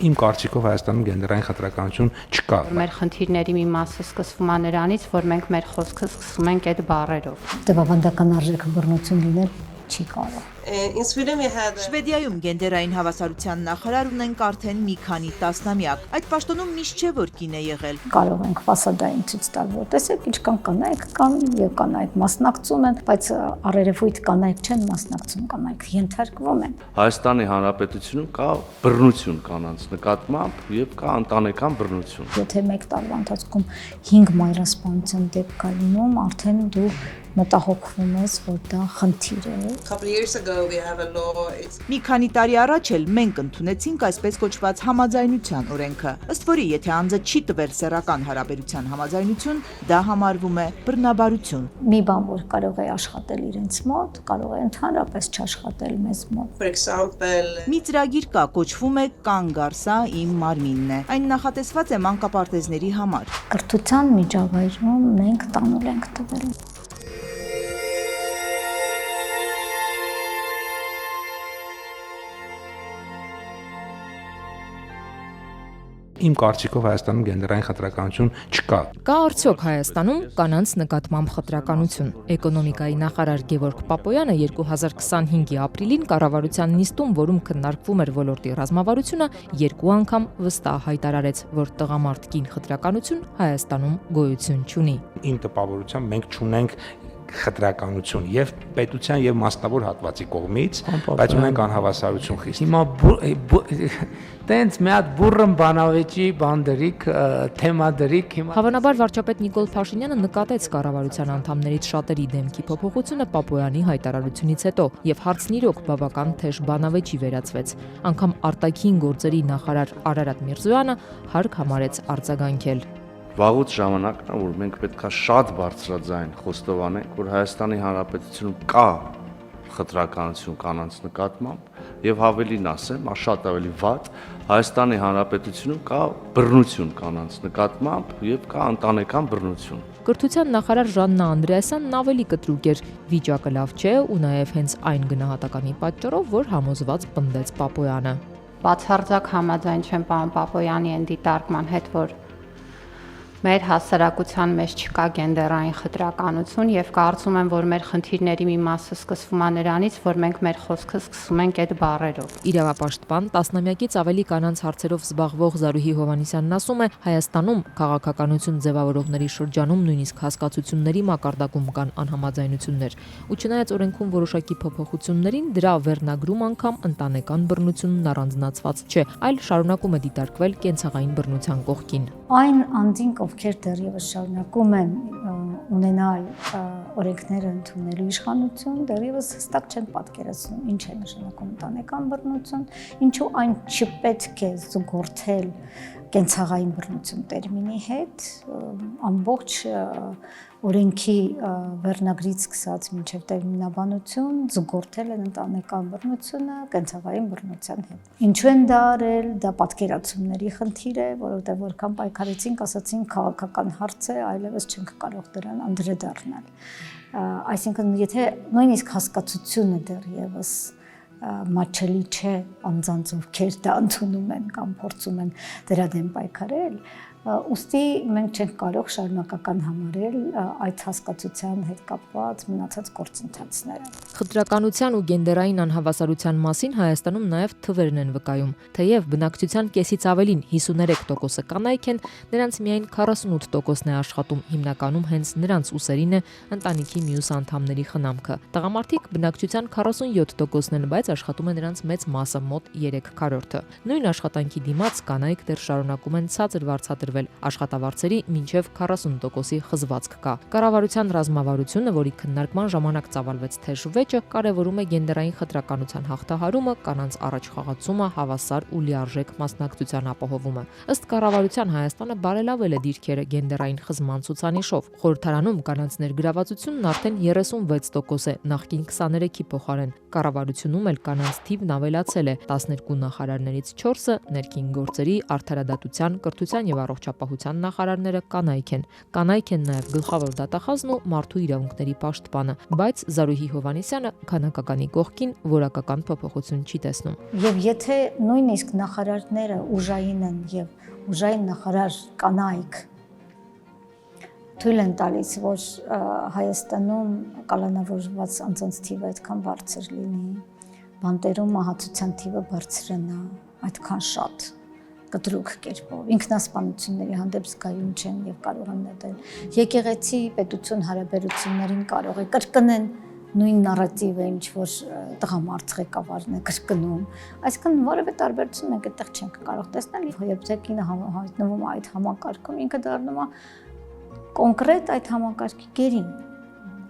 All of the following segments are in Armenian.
Իմ կարծիքով Հայաստանում գենդերային խտրականություն չկա։ Մեր խնդիրների մի մասը սկսվում է նրանից, որ մենք մեր խոսքը սկսում ենք այդ բառերով։ Տեխնոլոգիական արժեքը բռնություն լինել չի կարող։ Շվեդիայում գենդերային հավասարության նախարար ունենք արդեն մի քանի տասնամյակ։ Այդ պաշտոնում միշտ չէ, որ կին է եղել։ Կարող ենք ֆասադային ցույց տալ, որ տեսեք ինչքան կանայք կան եւ կանայք մասնակցում են, բայց առերևույթ կանայք չեն մասնակցում, կանայք ենթարկվում են։ Հայաստանի Հանրապետությունում կա բռնություն կանանց նկատմամբ եւ կա ընտանեկան բռնություն։ Եթե մեկ տարվա ընթացքում 5 մայրասպանության դեպք կա լինում, արդեն դու մտահոգվում ես, որ դա խնդիր է։ Մի քանի տարի առաջ էլ մենք ընդունեցինք այսպես կոչված համաձայնության օրենքը, ըստ որի եթե անձը չի տվել սեռական հարաբերության համաձայնություն, դա համարվում է բռնաբարություն։ Մի բան, որ կարող է աշխատել իրենց մոտ, կարող է ընդհանրապես չաշխատել մեզ մոտ։ Մի ծրագիր կա, կոչվում է «Կանգ առ, սա իմ մարմինն է»։ Այն նախատեսված է մանկապարտեզների համար։ Կրթության միջավայրում մենք տանուլ ենք տվել։ Իմ կարծիքով Հայաստանում գենդերային խտրականություն չկա։ Կա արդյոք Հայաստանում կանանց նկատմամբ խտրականություն։ Էկոնոմիկայի նախարար Գևորգ Պապոյանը 2025-ի ապրիլին կառավարության նիստում, որում քննարկվում էր ոլորտի ռազմավարությունը, 2 անգամ վստահ հայտարարեց, որ տղամարդ կին խտրականություն Հայաստանում գոյություն չունի։ Իմ տպավորությամբ մենք չունենք խտրականություն եւ պետության եւ մասնավոր հատվածի կողմից, բայց ունենք անհավասարություն խիստ։ Հիմա տենց մի հատ բուրըն բանավեճի բանդերիկ թեմադրիկ հիմա Հավանաբար վարչապետ Նիկոլ Փաշինյանը նկատեց կառավարության անդամներից շատերի դեմքի փոփոխությունը Պապոյանի հայտարարությունից հետո եւ հարցն իրոք բավական թեժ բանավեճի վերածվեց։ Անգամ արտաքին գործերի նախարար Արարատ Միրզոյանը հարկ համարեց արձագանքել։ Վաղուց ժամանակն է, որ մենք պետքա շատ բարձրաձայն խոստովանենք, որ Հայաստանի Հանրապետությունում կա խտրականություն կանանց նկատմամբ եւ հավելին ասեմ, շատ ավելի վատ, Հայաստանի Հանրապետությունում կա բռնություն կանանց նկատմամբ եւ կա ընտանեկան բռնություն։ Կրթության նախարար Ժաննա Անդրեասյանն ավելի կտրուկ էր, վիճակը լավ չէ ու նաեւ հենց այն գնահատականի պատճառով, որ համոզված պնդեց Պապոյանը։ Բացարձակ համաձայն չեմ պարոն Պապոյանի այն դիտարկման հետ, որ մեր հասարակության մեջ չկա գենդերային խտրականություն եւ կարծում եմ, որ մեր խնդիրների մի մասը սկսվում է նրանից, որ մենք մեր խոսքը սկսում ենք այդ բառերով։ Իրավապաշտպան տասնամյակից ավելի կանանց հարցերով զբաղվող Զարուհի Հովհաննիսյանն ասում է, Հայաստանում քաղաքականություն ձևավորողների շրջանում նույնիսկ հասկացությունների մակարդակում կան անհամաձայնություններ, ու չնայած օրենքում որոշակի փոփոխություններին, դրա վերնագրում անգամ ընտանեկան բռնությունն առանձնացված չէ, այլ շարունակում է դիտարկվել կենցաղային բռնության կողքին։ Այն անդին, ովքեր դեռևս շարունակում են ունենալ օրենքները ընդունելու իշխանություն, դեռևս հստակ չեն պատկերացնում ինչ է նշանակում ընտանեկան բռնություն, ինչու այն չպետք է զուգորդել կենցաղային բռնություն տերմինի հետ, ամբողջ օրենքի վերնագրից սկսած մինչև տերմինաբանություն զուգորդել են ընտանեկան բռնությունը կենցաղային բռնության հետ։ Ինչու են դա արել, դա պատկերացումների խնդիր է, որովհետև որքան պայքարեցինք, ասացին քաղաքական հարց է, այլևս չենք կարող դրան անդրադառնալ։ Այսինքն, եթե նույնիսկ հասկացությունը դեռևս մատչելի չէ անձանց, ովքեր դա ընդունում են կամ փորձում են դրա դեմ պայքարել, ուստի մենք չենք կարող շարունակական համարել այդ հասկացության հետ կապված մնացած գործընթացները։ Խտրականության ու գենդերային անհավասարության մասին Հայաստանում նաև թվերն են վկայում։ Թեև բնակչության կեսից ավելին 53% կանայք են, նրանց միայն 48%-ն է աշխատում, հիմնականում հենց նրանց ուսերին է ընտանիքի մյուս անդամների խնամքը։ Տղամարդիկ բնակչության 47%-ն են, բայց աշխատում է նրանց մեծ մասը, մոտ 3/4։ Նույն աշխատանքի դիմաց կանայք դեռ շարունակում են ցածր վարձատրվել, աշխատավարձերի մինչև 40%-ի խզվածք կա։ Կառավարության ռազմավարությունը, որի քննարկման ժամանակ ծավալվեց թեժ վեճը, կարևորում է գենդերային խտրականության հաղթահարումը, կանանց առաջխաղացումը, հավասար ու լիարժեք մասնակցության ապահովումը։ Ըստ կառավարության Հայաստանը բարելավել է դիրքերը գենդերային խզման ցուցանիշով։ Խորհրդարանում կանանց ներգրավվածությունն արդեն 36% է, նախկին 23-ի փոխարեն։ Կառավարությունում էլ էլ կանանց թիվն ավելացել է 12 նախարարներից 4-ը ներքին գործերի, արդարադատության, կրթության եւ առողջապահության նախարարները կանայք են։ Կանայք են նաեւ գլխավոր դատախազն ու մարդու իրավունքների պաշտպանը, բայց Զարուհի Հովհաննիսյանը քանակականի կողքին որակական փոփոխություն չի տեսնում։ Եվ եթե նույնիսկ նախարարները ուժային են եւ ուժային նախարար կանայք թույլ են տալիս, որ Հայաստանում կալանավորված անձանց թիվը այդքան բարձր լինի, բանտերում մահացության թիվը բարձրանա, այդքան շատ կտրուկ կերպով, ինքնասպանությունների հանդեպ զգայուն չեն եւ կարող են նետել։ Եկեղեցի պետություն հարաբերություններին կարող է կրկնեն նույն նարատիվը, ինչ որ տղամարդ ղեկավարն է կրկնում։ Այսինքն որևէ տարբերություն մենք այդտեղ չենք կարող տեսնել, երբ ցեկինը հայտնվում է այդ համակարգում, ինքը դառնում է կոնկրետ այդ համակարգի գերին։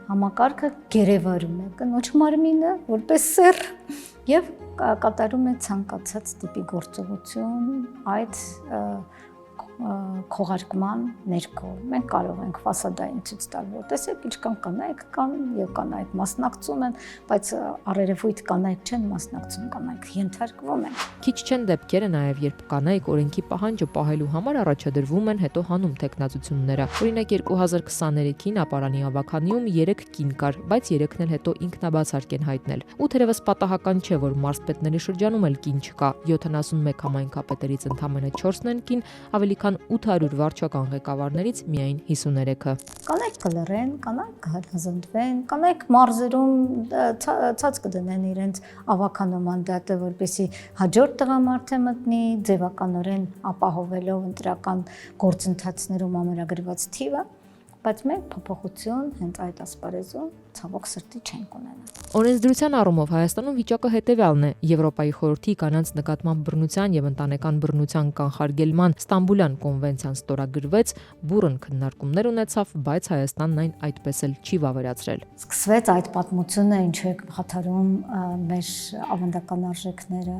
Համակարգը գերեվարում է կնոջ մարմինը որպես սեռ եւ կատարում է ցանկացած տիպի գործողություն այդ քողարկման ներքո։ Մենք կարող ենք ֆասադային ցույց տալ, որ տեսեք ինչքան կանայք կան եւ կանայք մասնակցում են, բայց առերևույթ կանայք չեն մասնակցում, կանայք ենթարկվում են։ Քիչ չեն դեպքերը նաեւ, երբ կանայք օրենքի պահանջը պահելու համար առաջադրվում են, հետո հանում տեխնացությունները։ Օրինակ 2023-ին ապարանի ավականիում 3 կին կար, բայց 3-ն էլ հետո ինքնաբացարկ են հայտնել։ Ու թերևս պատահական չէ, որ մարզպետների շրջանում էլ կին չկա։ 71 համայնքապետերից ընդամենը 4-ն են կին, ավելի քան 800 վարչական ղեկավարներից միայն 53-ը։ Կանայք կլռեն, կանայք կհրաժարվեն, կանայք մարզերում ցած կդնեն իրենց ավականո մանդատը, որպեսզի հաջորդ տղամարդը մտնի, ձևականորեն ապահովելով ընտրական գործընթացներում ամրագրված թիվը, բայց մենք փոփոխություն հենց այդ ասպարեզում ցավոք սրտի չենք ունենա։ Օրենսդրության առումով Հայաստանում վիճակը հետևյալն է. Եվրոպայի խորհրդի կանանց նկատմամբ բռնության եւ ընտանեկան բռնության կանխարգելման Ստամբուլյան կոնվենցիան ստորագրվեց, բուռն քննարկումներ ունեցավ, բայց Հայաստանն այն այդպես էլ չի վավերացրել։ Սկսվեց այդ պատմությունը, ինչու է խաթարում մեր ավանդական արժեքները,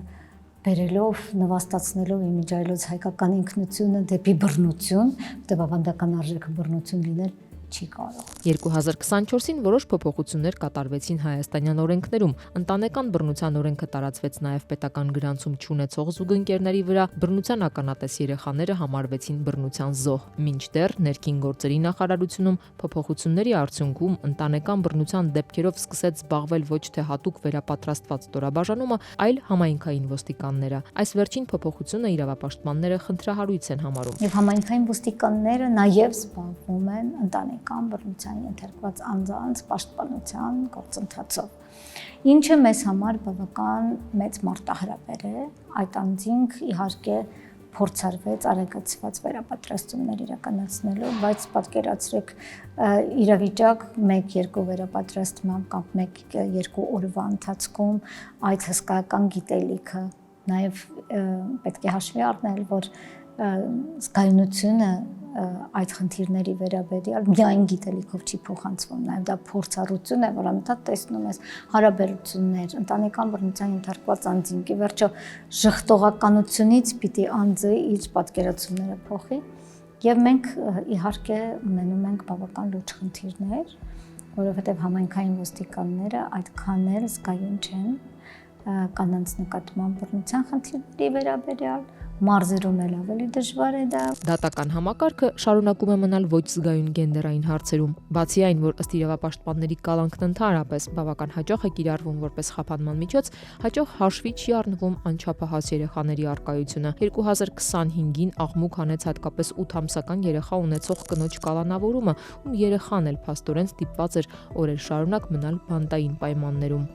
բերելով, նվաստացնելով իմիջայլոց հայկական ինքնությունը դեպի բռնություն, որտեղ ավանդական արժեքը բռնություն լինել չի կարող։ 2024-ին որոշ փոփոխություններ կատարվեցին հայաստանյան օրենքներում։ Ընտանեկան բռնության օրենքը տարածվեց նաև պետական գրանցում չունեցող զուգընկերների վրա, բռնության ականատես երեխաները համարվեցին բռնության զոհ։ Մինչդեռ ներքին գործերի նախարարությունում փոփոխությունների արդյունքում ընտանեկան բռնության դեպքերով սկսեց զբաղվել ոչ թե հատուկ վերապատրաստված ստորաբաժանումը, այլ համայնքային ոստիկանները։ Այս վերջին փոփոխությունը իրավապաշտպանները խնդրահարույց են համարում։ Եվ համայնքային ոստիկանները նաև զբաղվում են ընտանեկան բռնության ենթարկված անձանց պաշտպանության գործընթացով, ինչը մեզ համար բավական մեծ մարտահրավեր է։ Այդ անձինք իհարկե փորձարվեց արագացված վերապատրաստումներ իրականացնելու, բայց պատկերացրեք իրավիճակ 1-2 վերապատրաստման կամ 1-2 օրվա ընթացքում այդ հսկայական գիտելիքը նաև պետք է հաշվի առնել, որ զգայունությունը այդ խնդիրների վերաբերյալ միայն գիտելիքով չի փոխանցվում, նաև դա փորձառություն է, որ անընդհատ տեսնում ես հարաբերություններ, ընտանեկան բռնության ենթարկված անձինքի վերջո ժխտողականությունից պիտի անձը իր պատկերացումները փոխի, եւ մենք իհարկե ունենում ենք բավական լուրջ խնդիրներ, որովհետեւ համայնքային ոստիկանները այդքան էլ զգայուն չեն կանանց նկատմամբ բռնության խնդիրների վերաբերյալ, մարզերում էլ ավելի դժվար է դա։ Դատական համակարգը շարունակում է մնալ ոչ զգայուն գենդերային հարցերում, բացի այն, որ ըստ իրավապաշտպանների կալանքն ընդհանրապես բավական հաճախ է կիրառվում որպես խափանման միջոց, հաճախ հաշվի չի առնվում անչափահաս երեխաների առկայությունը։ 2025-ին աղմուկ հանեց հատկապես 8-ամսական երեխա ունեցող կնոջ կալանավորումը, ում երեխան էլ փաստորեն ստիպված էր օրեր շարունակ մնալ բանտային պայմաններում։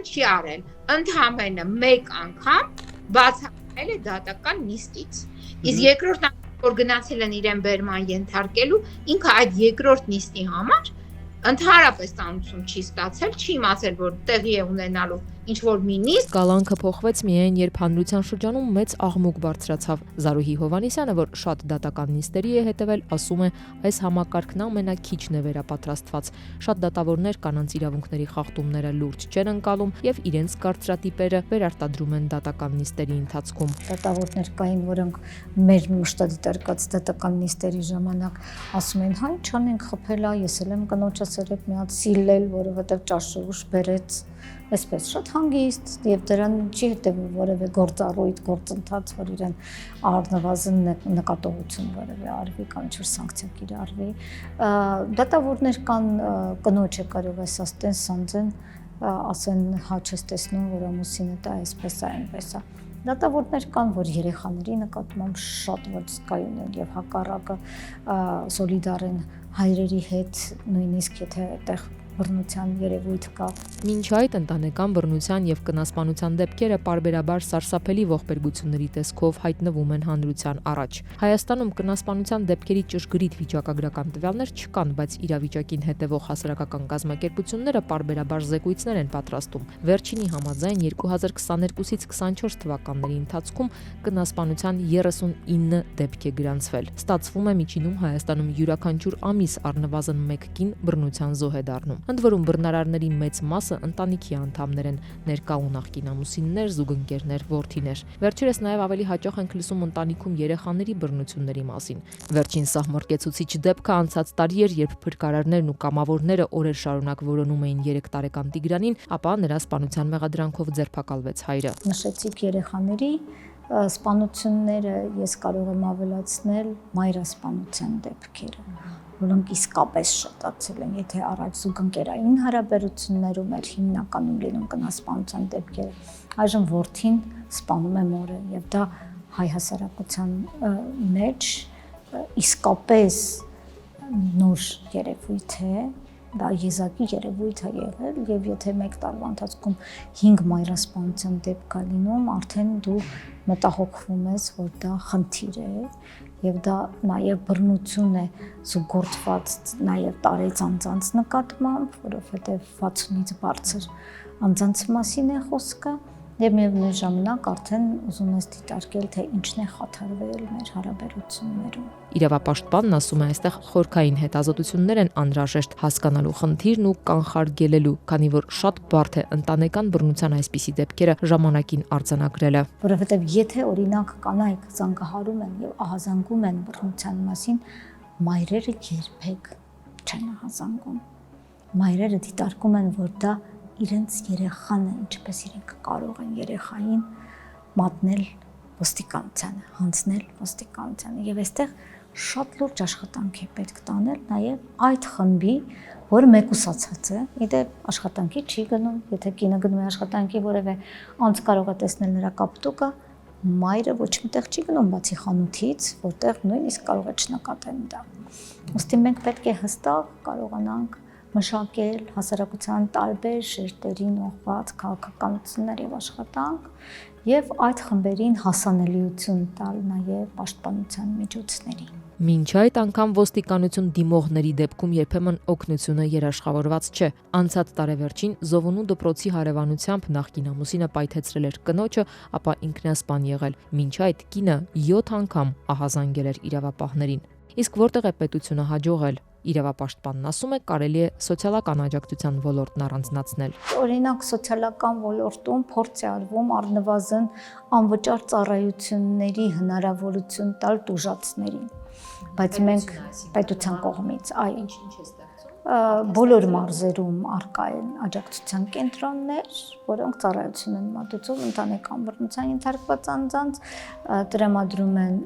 Չի արել, ընդհանրապես մեկ անգամ բացառել է դատական նիստից։ Իսկ երկրորդ անգամ որ գնացել են իրեն բերման ենթարկելու, ինքը այդ երկրորդ նիստի համար ընդհանրապես ծանոթություն չի ստացել, չի իմացել, որ տեղի է ունենալու ինչ որ մի նիստ Կալանքը փոխվեց միայն երբ հանրության շրջանում մեծ աղմուկ բարձրացավ։ Զարուհի Հովհաննիսյանը, որ շատ դատական նիստերի է հետևել, ասում է, այս համակարգն ամենաքիչն է վերապատրաստված։ Շատ դատավորներ կանանց իրավունքների խախտումները լուրջ չեն ընկալում եւ իրենց կարծրատիպերը վերարտադրում են դատական նիստերի ընթացքում։ Դատավորներ կային, որոնք մեր մշտադիտարկած դատական նիստերի ժամանակ ասում են, հայ չանենք խփելա, ես էլ եմ կնոջս երեք մի հատ սիլել, որովհետեւ ճաշուշ բերեց, այսպես շատ հանգիստ եւ դրան չի հետեւում որևէ գործառույթ, գործընթաց, որ իրեն առնվազն նկատողություն որևէ արվի կամ ինչ-որ սանկցիա կիրառվի։ Դատավորներ կան, կնոջը կարող է ասեն սանձեն, ասեն հա չես տեսնում, որ ամուսինը դա այսպես է, այնպես է։ Դատավորներ կան, որ երեխաների նկատմամբ շատ վստահ են եւ հակառակը սոլիդար են հայրերի հետ, նույնիսկ եթե այդտեղ բռնության երևույթ կա։ Մինչ այդ ընտանեկան բռնության եւ կնասպանության դեպքերը պարբերաբար սարսափելի ողբերգությունների տեսքով հայտնվում են հանրության առաջ։ Հայաստանում կնասպանության դեպքերի ճշգրիտ վիճակագրական տվյալներ չկան, բայց իրավիճակին հետևող հասարակական կազմակերպությունները պարբերաբար զեկույցներ են պատրաստում։ Վերջինի համաձայն 2022-ից 24 թվականների ընթացքում կնասպանության 39 դեպք է գրանցվել։ Ստացվում է միջինում Հայաստանում յուրաքանչյուր ամիս առնվազն 1 կին բռնության զոհ է դառնում։ Ընդ որում բռնարարների մեծ մասը ընտանիքի անդամներ են, ներկա ու նախկին ամուսիններ, զուգընկերներ, որդիներ։ Վերջերս նաև ավելի հաճախ ենք լսում ընտանիքում երեխաների բռնությունների մասին։ Վերջին սահմռկեցուցիչ դեպքը անցած տարի էր, երբ փրկարարներն ու կամավորները օրեր շարունակ որոնում էին 3 տարեկան Տիգրանին, ապա նրա սպանության մեղադրանքով ձերբակալվեց հայրը։ Նշեցիք երեխաների սպանությունները, ես կարող եմ ավելացնել մայրասպանության դեպքերը, որոնք իսկապես շատացել են, եթե առաջ զուգընկերային հարաբերություններում էր հիմնականում լինում կնասպանության դեպքերը, այժմ որդին սպանում է մորը եւ դա հայ հասարակության մեջ իսկապես նոր երևույթ է, դա եզակի երևույթ է եղել եւ եթե մեկ տարվա ընթացքում 5 մայրասպանության դեպք կա լինում, արդեն դու մտահոգվում ես, որ դա խնդիր է եւ դա նաեւ բռնություն է զուգորդված նաեւ տարեց անձանց նկատմամբ, որովհետեւ 60-ից բարձր անձանց մասին է խոսքը եւ միևնույն ժամանակ արդեն ուզում ես դիտարկել, թե ինչն է խաթարվել մեր հարաբերություններում։ Իրավապաշտպանն ասում է, այստեղ խորքային հետազոտություններ են անհրաժեշտ հասկանալու խնդիրն ու կանխարգելելու, քանի որ շատ բարդ է ընտանեկան բռնության այսպիսի դեպքերը ժամանակին արձանագրելը։ Որովհետեւ եթե օրինակ կանայք զանգահարում են եւ ահազանգում են բռնության մասին, մայրերը երբեք չեն ահազանգում։ Մայրերը դիտարկում են, որ դա իրենց երեխան է, ինչպես իրենք կարող են երեխային մատնել ոստիկանությանը, հանձնել ոստիկանությանը եւ այստեղ շատ լուրջ աշխատանք է պետք տանել նաեւ այդ խմբի, որը մեկուսացած է, իդեպ աշխատանքի չի գնում, եթե կինը գնում է աշխատանքի, որևէ անձ կարող է տեսնել նրա կապտուկը, մայրը ոչ միտեղ չի գնում բացի խանութից, որտեղ նույնիսկ կարող է չնկատեն դա։ Ոստի մենք պետք է հստակ կարողանանք մշակել հասարակության տարբեր շերտերին ուղղված քաղաքականություններ եւ աշխատանք եւ այդ խմբերին հասանելիություն տալ նաեւ պաշտպանության միջոցների։ Մինչ այդ անգամ ոստիկանություն դիմողների դեպքում երբեմն օգնությունը երաշխավորված չէ։ Անցած տարեվերջին Զովոնու դպրոցի հարևանությամբ նախկին ամուսինը պայթեցրել էր կնոջը, ապա ինքնասպան եղել։ Մինչ այդ կինը 7 անգամ ահազանգել էր իրավապահներին։ Իսկ որտեղ է պետությունը հաջողել։ Իրավապաշտպանն ասում է, կարելի է սոցիալական աջակցության ոլորտն առանձնացնել։ Օրինակ սոցիալական ոլորտում փորձ է արվում առնվազն անվճար ծառայությունների հնարավորություն տալ տուժածներին, բայց մենք պետության կողմից այո բոլոր մարզերում արկա են աջակցության կենտրոններ, որոնք ծառայություն են մատուցում ընտանեկան բռնության ենթարկված անձանց, տրամադրում են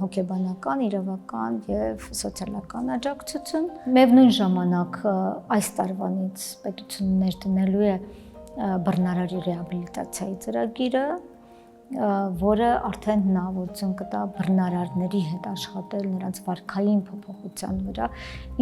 հոգեբանական, իրավական եւ սոցիալական աջակցություն։ Միևնույն ժամանակ այս տարվանից պետությունն ներդնելու է բռնարարի ռեաբիլիտացիայի ծրագիրը, որը արդեն հնարավորություն կտա բռնարարների հետ աշխատել նրանց վարքային փոփոխության վրա,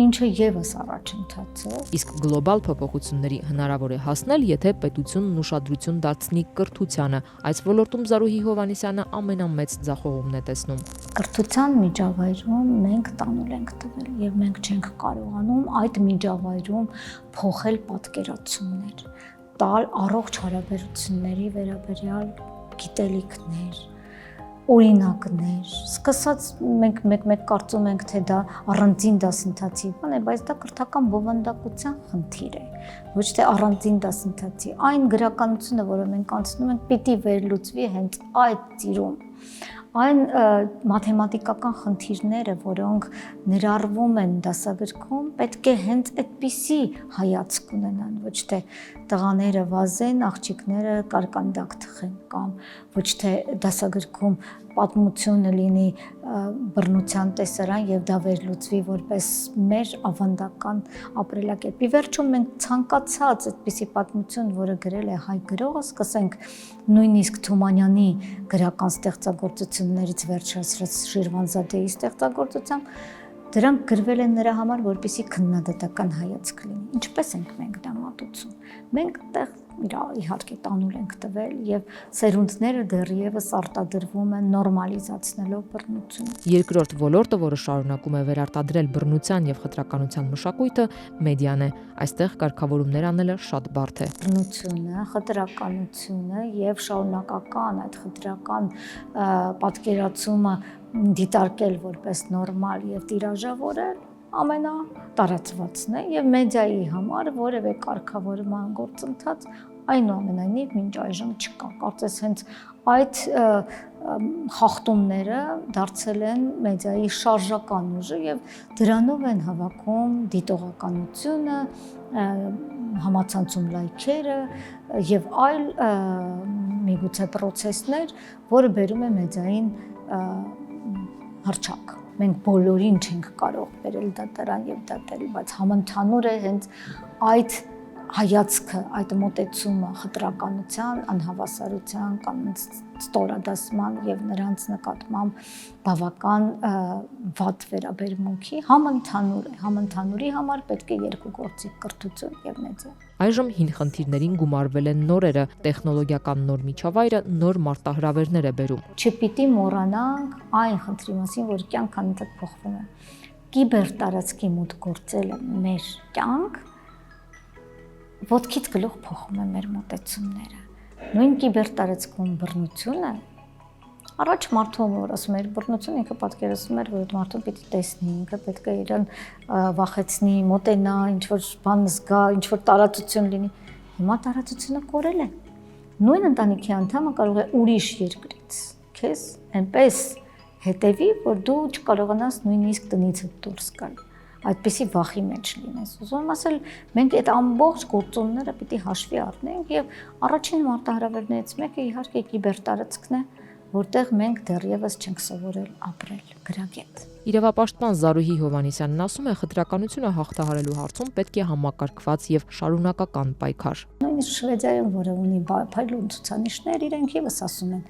ինչը եւս առաջընթաց է։ Իսկ գլոբալ փոփոխությունների հնարավոր է հասնել, եթե պետությունն ուշադրություն դարձնի կրթությանը։ Այս ոլորտում Զարուհի Հովհաննիսյանը ամենամեծ ձախողումն է տեսնում։ Կրթության միջավայրում մենք տանուլ ենք տվել եւ մենք չենք կարողանում այդ միջավայրում փոխել պատկերացումներ, տալ առողջ հարաբերությունների վերաբերյալ գիտելիքներ, օրինակներ, սկսած մենք մեկ կարծում ենք, թե դա առանձին դասընթացի բան է, բայց դա կրթական բովանդակության խնդիր է, ոչ թե առանձին դասընթացի։ Այն գրականությունը, որը մենք անցնում ենք, պիտի վերլուծվի հենց այդ ծիրում։ Այն մաթեմատիկական խնդիրները, որոնք ներառվում են դասագրքում, պետք է հենց այդպիսի հայացք ունենան, ոչ թե տղաները վազեն, աղջիկները կարկանդակ թխեն, կամ ոչ թե դասագրքում պատմությունը լինի բռնության տեսարան եւ դա վերլուծվի որպես մեր ավանդական ապրելակերպ։ Ի վերջո մենք ցանկացած այդպիսի պատմություն, որը գրել է հայ գրողը, սկսենք նույնիսկ Թումանյանի գրական ստեղծագործություններից վերջացրած Շիրվանզադեի ստեղծագործությամբ, դրանք գրվել են նրա համար, որպեսզի քննադատական հայացք լինի։ Ինչպես ենք մենք դա մատուցում։ Մենք այդտեղ իհարկե տանուլ ենք տվել եւ սերունդները դեռևս արտադրվում են նորմալիզացնելով բռնությունը։ Երկրորդ ոլորտը, որը շարունակում է վերարտադրել բռնության եւ խտրականության մշակույթը, մեդիան է։ Այստեղ կարգավորումներ անելը շատ բարդ է։ Բռնությունը, խտրականությունը եւ շարունակական այդ խտրական պատկերացումը դիտարկել որպես նորմալ եւ տիրաժավորել ամենատարածվածն է եւ մեդիայի համար որևէ կարգավորման գործընթաց այնուամենայնիվ մինչ այժմ չկա։ Կարծես հենց այդ խախտումները դարձել են մեդիայի շարժական ուժը եւ դրանով են հավաքում դիտողականությունը, համացանցում լայքերը եւ այլ միգուցե պրոցեսներ, որը բերում է մեդիային հռչակ։ Մենք բոլորին չենք կարող բերել դատարան եւ դատել, բայց համընդհանուր է հենց այդ հայացքը, այդ մոտեցումը խտրականության, անհավասարության կամ ստորադասման եւ նրանց նկատմամբ բավական վատ վերաբերմունքի համընդհանուր է։ Համընդհանուրի համար պետք է երկուգործի կրթություն եւ մեդիա։ Այժմ հին խնդիրներին գումարվել են նորերը, տեխնոլոգիական նոր միջավայրը նոր մարտահրավերներ է բերում։ Չպիտի մոռանանք այն խնդրի մասին, որ կյանք անընդհատ փոխվում է։ Կիբեր տարածքի մուտք գործելը մեր կյանք ոտքից գլուխ փոխում է մեր մոտեցումները։ Նույն կիբեր տարածքում բռնությունը առաջ մարդու որ ասում էր բռնություն ինքը պատկերացնում էր, որ մարդուն պիտի տեսնի, ինքը պետք է իրեն վախեցնի, մոտենա, ինչ որ բան զգա, ինչ որ տարածություն լինի։ Հիմա տարածությունը կորել է։ Նույն ընտանիքի անդամը կարող է ուրիշ երկրից քեզ այնպես հետևի, որ դու չկարողանաս նույնիսկ տնից դուրս գալ։ Այդպիսի վախի մեջ լինես։ Ուզում եմ ասել, մենք այդ ամբողջ գործոնները պիտի հաշվի առնենք եւ առաջին մարտահրավերներից մեկը իհարկե կիբերտարածքն է, որտեղ մենք դեռևս չենք սովորել ապրել գրագետ։ Իրավապաշտպան Զարուհի Հովհաննիսյանն ասում է, խտրականությունը հաղթահարելու հարցում պետք է համակարգված եւ շարունակական պայքար։ Նույնիսկ Շվեդիայում, որը ունի փայլուն ցուցանիշներ, իրենք եւս ասում են,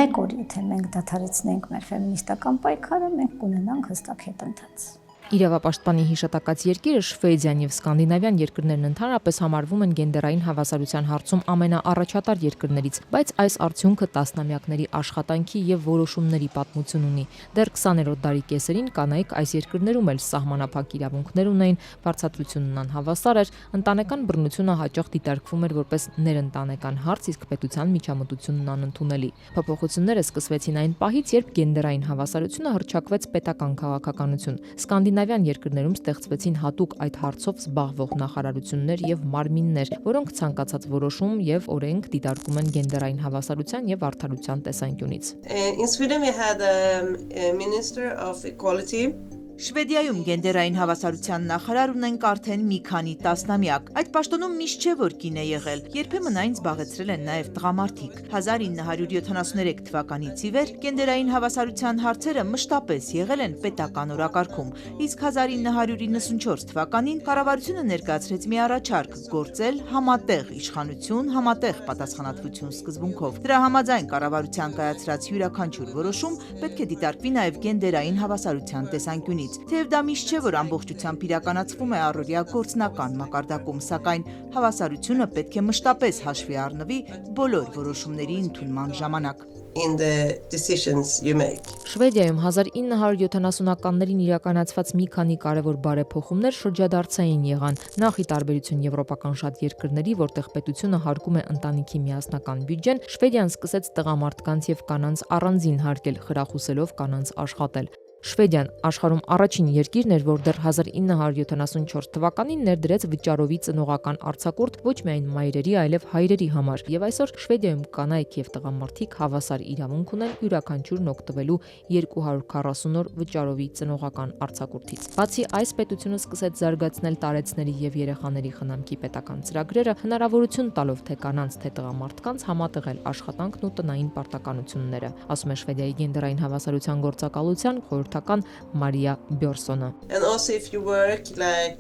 մեկ օր եթե մենք դադարեցնենք մեր ֆեմինիստական պայքարը, մենք կունենանք հստակ հետընթաց։ Իրավապաշտպանի հիշատակած երկիրը Շվեդիան եւ սկանդինավյան երկրներն ընդհանրապես համարվում են գենդերային հավասարության հարցում ամենաառաջատար երկրներից, բայց այս արդյունքը տասնամյակների աշխատանքի եւ որոշումների պատմություն ունի։ Դեռ 20-րդ դարի կեսերին կանայք այս երկրներում էլ սահմանափակ իրավունքներ ունեին, վարձատրությունն անհավասար էր, ընտանեկան բռնությունը հաճախ դիտարկվում էր որպես ներընտանեկան հարց, իսկ պետության միջամտությունն անընդունելի։ Փոփոխությունները սկսվեցին այն պահից, երբ գենդերային հավասարությունը հռչակվեց պետական քաղաքականություն։ Սկանդինավյան երկրներում ստեղծվեցին հատուկ այդ հարցով զբաղվող նախարարություններ եւ մարմիններ, որոնք ցանկացած որոշում եւ օրենք դիտարկում են գենդերային հավասարության եւ արդարության տեսանկյունից։ In Sweden we had a minister of equality. Շվեդիայում գենդերային հավասարության նախարար ունենք արդեն մի քանի տասնամյակ։ Այդ պաշտոնում միշտ չէ որ կին է եղել, երբեմն այն զբաղեցրել են նաև տղամարդիկ։ 1973 թվականից ի վեր գենդերային հավասարության հարցերը մշտապես եղել են պետական օրակարգում, իսկ 1994 թվականին կառավարությունը ներկայացրեց մի առաջարկ գործել համատեղ իշխանություն, համատեղ պատասխանատվություն սկզբունքով։ Դրա համաձայն կառավարության կայացրած յուրաքանչյուր որոշում պետք է դիտարկվի նաև գենդերային հավասարության տեսանկյունից։ տեսանկյունից։ Թեև դա միշտ չէ, որ ամբողջությամբ իրականացվում է առօրյա գործնական մակարդակում, սակայն հավասարությունը պետք է մշտապես հաշվի առնվի բոլոր որոշումների ընդունման ժամանակ։ In the decisions you make. Շվեդիայում 1970-ականներին իրականացված մի քանի կարևոր բարեփոխումներ շրջադարձային եղան։ Նախ ի տարբերություն եվրոպական շատ երկրների, որտեղ պետությունը հարկում է ընտանիքի միասնական բյուջեն, Շվեդիան սկսեց տղամարդկանց եւ կանանց առանձին հարկել, խրախուսելով կանանց աշխատել։ Շվեդիան աշխարհում առաջին երկիրն էր, որ դեռ 1974 թվականին ներդրեց վճարովի ծնողական արձակուրդ ոչ միայն մայրերի, այլև հայրերի համար։ Եվ այսօր Շվեդիայում կանայք եւ տղամարդիկ հավասար իրավունք ունեն յուրաքանչյուրն օգտվելու 240 օր վճարովի ծնողական արձակուրդից։ Բացի այս, պետությունը սկսեց զարգացնել տարեցների եւ երեխաների խնամքի պետական ծրագրերը, հնարավորություն տալով թե կանանց, թե տղամարդկանց համատեղել աշխատանքն ու տնային պարտականությունները, ասում է Շվեդիայի գենդերային հավասարության գործակալության խորհրդական Մարիա Բյորսոնը։ And also if you work like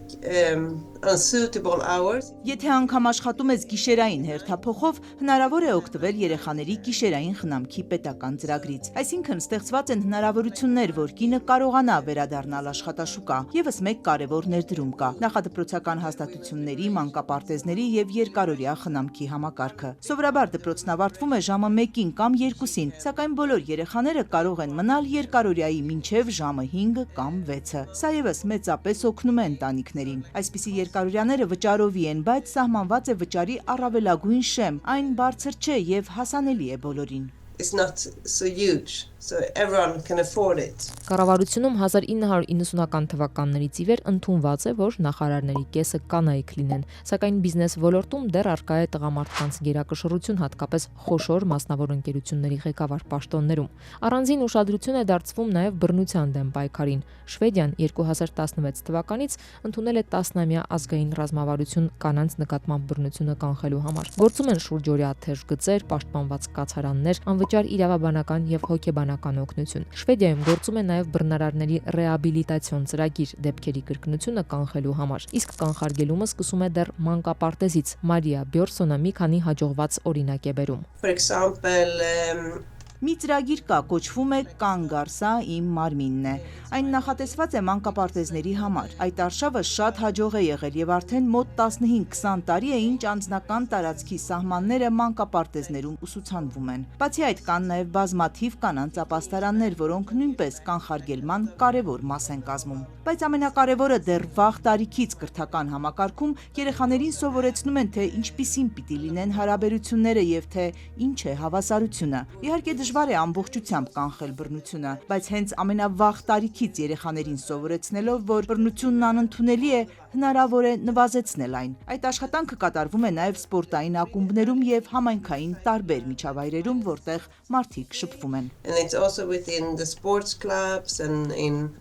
unsuitable hours. Եթե անգամ աշխատում ես գիշերային հերթափոխով, հնարավոր է օգտվել երեխաների գիշերային խնամքի պետական ծրագրից։ Այսինքն ստեղծված են հնարավորություններ, որ կինը կարողանա վերադառնալ աշխատաշուկա։ Եվս մեկ կարևոր ներդրում կա՝ նախադպրոցական հաստատությունների, մանկապարտեզների եւ երկարօրյա խնամքի համակարգը։ Սովորաբար դպրոցն ավարտվում է ժամը 1-ին կամ 2-ին, սակայն բոլոր երեխաները կարող են մնալ երկարօրյայի մինչև ժամը 5 կամ 6-ը։ Սա եւս մեծապես օգնում է ընտանիքներին։ Այսպիսի երկարօրյաները վճարովի են, բայց սահմանված է վճարի առավելագույն շեմ, այն բարձր չէ եւ հասանելի է բոլորին։ It's not so huge, so everyone can afford it. Կառավարությունում 1990-ական թվականներից ի վեր ընդունված է, որ նախարարների կեսը կանայք լինեն, սակայն բիզնես ոլորտում դեռ առկա է տղամարդկանց գերակշռություն, հատկապես խոշոր մասնավոր ընկերությունների ղեկավար պաշտոններում։ Առանձին ուշադրություն է դարձվում նաև բռնության դեմ պայքարին։ Շվեդիան 2016 թվականից ընդունել է 10-ամյա ազգային ռազմավարություն կանանց նկատմամբ բռնությունը կանխելու համար։ Գործում են շուրջօրյա թեժ գծեր, պաշտպանված կացարաններ, անվճար իրավաբանական եւ հոգեբանական օգնություն։ Շվեդիայում գործում է նաև բռնարարների ռեաբիլիտացիոն ծրագիր դեպքերի կրկնությունը կանխելու համար։ Իսկ կանխարգելումը սկսում է դեռ մանկապարտեզից։ Մարիա Բյորսոնը մի քանի հաջողված օրինակ է բերում։ For example, Մի ծրագիր կա, կոչվում է «Կանգ առ, սա իմ մարմինն է»։ Այն նախատեսված է մանկապարտեզների համար։ Այդ արշավը շատ հաջող է եղել եւ արդեն մոտ 15-20 տարի է, ինչ անձնական տարածքի սահմանները մանկապարտեզներում ուսուցանվում են։ Բացի այդ, կան նաեւ բազմաթիվ կանանց ապաստարաններ, որոնք նույնպես կանխարգելման կարևոր մաս են կազմում։ Բայց ամենակարևորը դեռ վաղ տարիքից կրթական համակարգում երեխաներին սովորեցնում են, թե ինչպիսին պիտի լինեն հարաբերությունները եւ թե ինչ է հավասարությունը։ Իհարկե դժվար է ամբողջությամբ կանխել բռնությունը, բայց հենց ամենավաղ տարիքից երեխաներին սովորեցնելով, որ բռնությունն անընդունելի է, հնարավոր է նվազեցնել այն։ Այդ աշխատանքը կատարվում է նաև սպորտային ակումբներում եւ համայնքային տարբեր միջավայրերում, որտեղ մարդիկ շփվում են։ and it's also within the sports clubs and in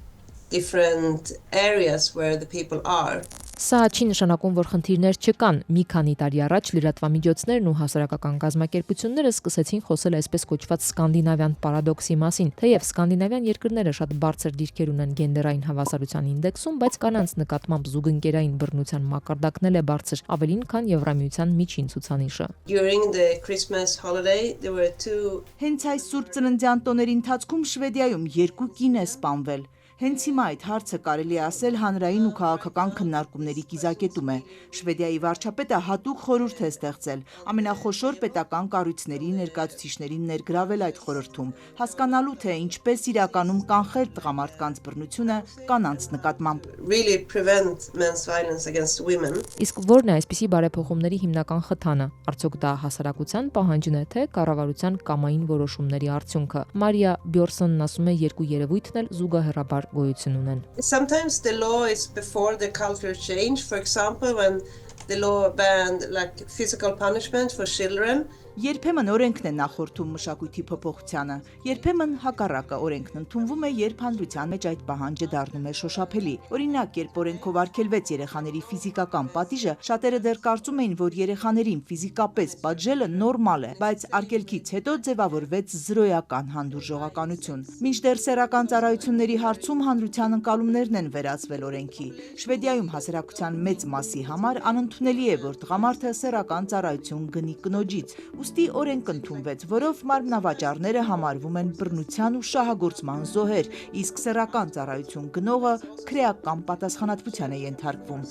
different areas where the people are. Սա չի նշանակում, որ խնդիրներ չկան։ Մի քանի տարի առաջ լրատվամիջոցներն ու հասարակական կազմակերպությունները սկսեցին խոսել այսպես կոչված սկանդինավյան պարադոքսի մասին, թեև սկանդինավյան երկրները շատ բարձր դիրքեր ունեն գենդերային հավասարության ինդեքսում, բայց կանանց նկատմամբ զուգընկերային բռնության մակարդակն էլ է բարձր, ավելին, քան Եվրամիության միջին ցուցանիշը։ During the Christmas holiday, there were two. Հենց այս Սուրբ Ծննդյան տոների ընթացքում Շվեդիայում 2 կին է սպանվել։ Հենց հիմա այդ հարցը կարելի է ասել հանրային ու քաղաքական քննարկումների կիզակետում է։ Շվեդիայի վարչապետը հատուկ խորհուրդ է ստեղծել ամենախոշոր պետական կառույցների ներկայացուցիչներին ներգրավել այդ խորհրդում, հասկանալու թե ինչպես իրականում կանխել տղամարդկանց բռնությունը կանանց նկատմամբ։ Really prevent men's violence against women. Իսկ ո՞րն է այսպիսի բարեփոխումների հիմնական խթանը։ Արդյոք դա հասարակության պահանջն է, թե կառավարության կամային որոշումների արդյունքը։ Մարիա Բյորսոնն ասում է, երկու երևույթն էլ զուգահեռաբար գոյություն ունեն։ Sometimes the law is before the cultural change. For example, when the law banned like physical punishment for children. Երբեմն օրենքն է նախորդում մշակույթի փոփոխությանը, երբեմն հակառակը օրենքն ընդունվում է, երբ հանրության մեջ այդ պահանջը դառնում է շոշափելի։ Օրինակ, երբ օրենքով արգելվեց երեխաների ֆիզիկական պատիժը, շատերը դեռ կարծում էին, որ երեխաներին ֆիզիկապես պատժելը նորմալ է, բայց արգելքից հետո ձևավորվեց զրոյական հանդուրժողականություն։ Մինչդեռ սեռական ծառայությունների հարցում հանրության ընկալումներն են վերացվել օրենքի։ Շվեդիայում հասարակության մեծ մասի համար անընդունելի է, որ տղամարդը սեռական ծառայություն գնի կնոջից։ Ուստի օրենք ընդունվեց, որով մարմնավաճառները համարվում են բռնության ու շահագործման զոհեր, իսկ սեռական ծառայություն գնողը քրեական պատասխանատվության է ենթարկվում։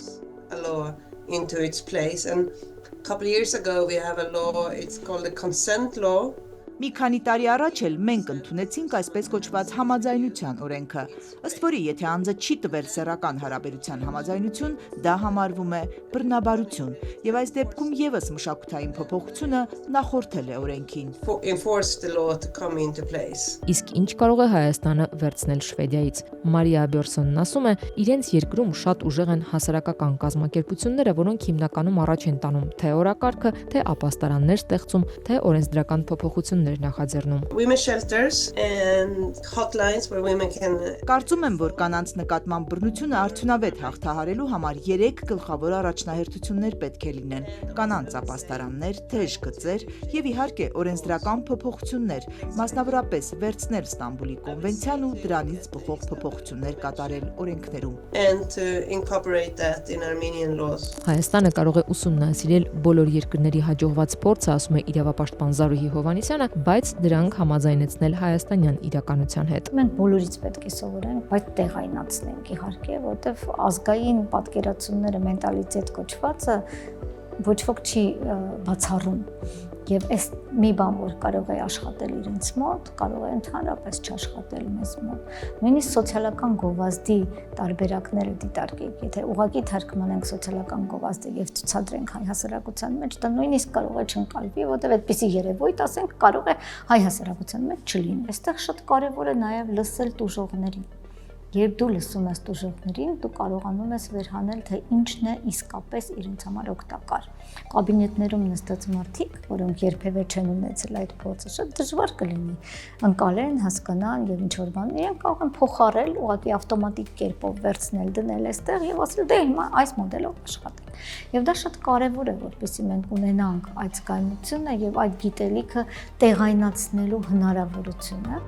A law into its place, and a couple of years ago we have a law, it's called the consent law. Մի քանի տարի առաջ էլ մենք ընդունեցինք այսպես կոչված համաձայնության օրենքը, ըստ որի եթե անձը չի տվել սեռական հարաբերության համաձայնություն, դա համարվում է բռնաբարություն, եւ այս դեպքում եւս մշակութային փոփոխությունը նախորդել է օրենքին։ Enforce the law to come into place. Իսկ ինչ կարող է Հայաստանը վերցնել Շվեդիայից։ Մարիա Բյորսոնն ասում է, իրենց երկրում շատ ուժեղ են հասարակական կազմակերպությունները, որոնք հիմնականում առաջ են տանում թե օրակարգը, թե ապաստարաններ ստեղծում, թե օրենսդրական փոփոխություններ նախաձեռնում։ Women shelters and hotlines where women can Կարծում եմ, որ կանանց նկատմամբ բռնությունը արդյունավետ հաղթահարելու համար 3 գլխավոր առաջնահերթություններ պետք է լինեն՝ կանանց ապաստարաններ, թեժ գծեր եւ իհարկե օրենսդրական փոփոխություններ, մասնավորապես վերցնել Ստամբուլի կոնվենցիան ու դրանից բխող փոփոխություններ կատարել օրենքներում։ and to incorporate that in Armenian laws. Հայաստանը կարող է ուսումնասիրել բոլոր երկրների հաջողված փորձը, ասում է իրավապաշտպան Զարուհի Հովհաննիսյանը, բայց դրանք համաձայնեցնել հայաստանյան իրականության հետ։ Մենք բոլորից պետք է սովորենք, բայց տեղայնացնենք իհարկե, որովհետև ազգային պատկերացումները, մենտալիտետ կոչվածը ոչ ոք չի բացառում։ Եվ այս մի բան, որ կարող է աշխատել իրենց մոտ, կարող է ընդհանրապես չաշխատել մեզ մոտ։ Նույնիսկ սոցիալական գովազդի տարբերակները դիտարկենք, եթե ուղղակի թարգմանենք սոցիալական գովազդը եւ ցուցադրենք հայ հասարակության մեջ, դա նույնիսկ կարող է չընկալվի, որովհետեւ այդպիսի երևույթ, ասենք, կարող է հայ հասարակության մեջ չլինի։ Այստեղ շատ կարեւոր է նաեւ լսել տուժողներին։ Երբ դու լսում ես տուժողներին, դու կարողանում ես վերհանել, թե ինչն է իսկապես իրենց համար օգտակար։ Կաբինետներում նստած մարդիկ, որոնք երբևէ չեն ունեցել այդ փորձը, շատ դժվար կլինի ընկալեն, հասկանան եւ ինչ որ բան, իրենք կարող են փոխարել, ուղղակի ավտոմատիկ կերպով վերցնել, դնել այստեղ եւ ասել դե հիմա այս մոդելով աշխատել։ Եվ դա շատ կարեւոր է, որպեսզի մենք ունենանք այդ զգայունությունը եւ այդ գիտելիքը տեղայնացնելու հնարավորությունը։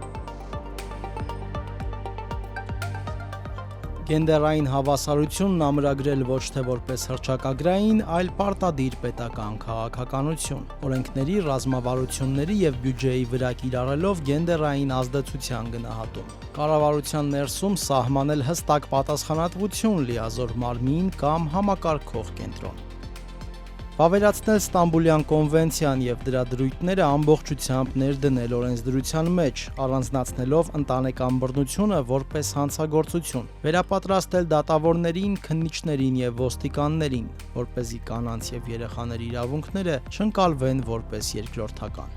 Գենդերային հավասարությունն ամրագրել ոչ թե որպես հռչակագրային, այլ պարտադիր պետական քաղաքականություն։ Օրենքների, ռազմավարությունների եւ բյուջեի վրա կիրառելով գենդերային ազդեցության գնահատում։ Կառավարության ներսում սահմանել հստակ պատասխանատվություն լիազոր մարմին կամ համակարգող կենտրոն։ Վավերացնել Ստամբուլյան կոնվենցիան եւ դրա դրույթները ամբողջությամբ ներդնել օրենսդրության մեջ, առանձնացնելով ընտանեկան բռնությունը որպես հանցագործություն, վերապատրաստել դատավորներին, քննիչներին եւ ոստիկաններին, որպեսզի կանանց եւ երեխաների իրավունքները չընկալվեն որպես երկրորդական։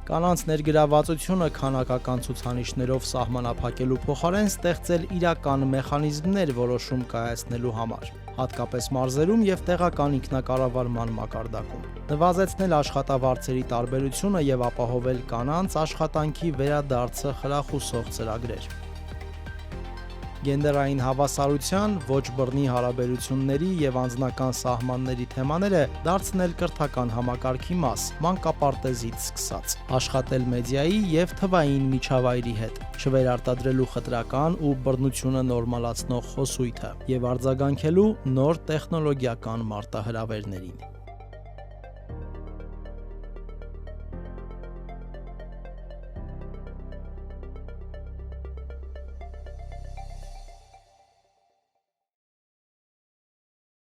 Կանանց ներգրավվածությունը քանակական ցուցանիշներով սահմանափակելու փոխարեն ստեղծել իրական մեխանիզմներ որոշում կայացնելու համար, հատկապես մարզերում եւ տեղական ինքնակառավարման մակարդակում։ Նվազեցնել աշխատավարձերի տարբերությունը եւ ապահովել կանանց աշխատանքի վերադարձը խրախուսող ծրագրեր։ Գենդերային հավասարության, ոչ բռնի հարաբերությունների եւ անձնական սահմանների թեմաները դարձնել կրթական համակարգի մաս, մանկապարտեզից սկսած, աշխատել մեդիայի եւ թվային միջավայրի հետ, չվերարտադրելու խտրական ու բռնությունը նորմալացնող խոսույթը եւ արձագանքելու նոր տեխնոլոգիական մարտահրավերներին։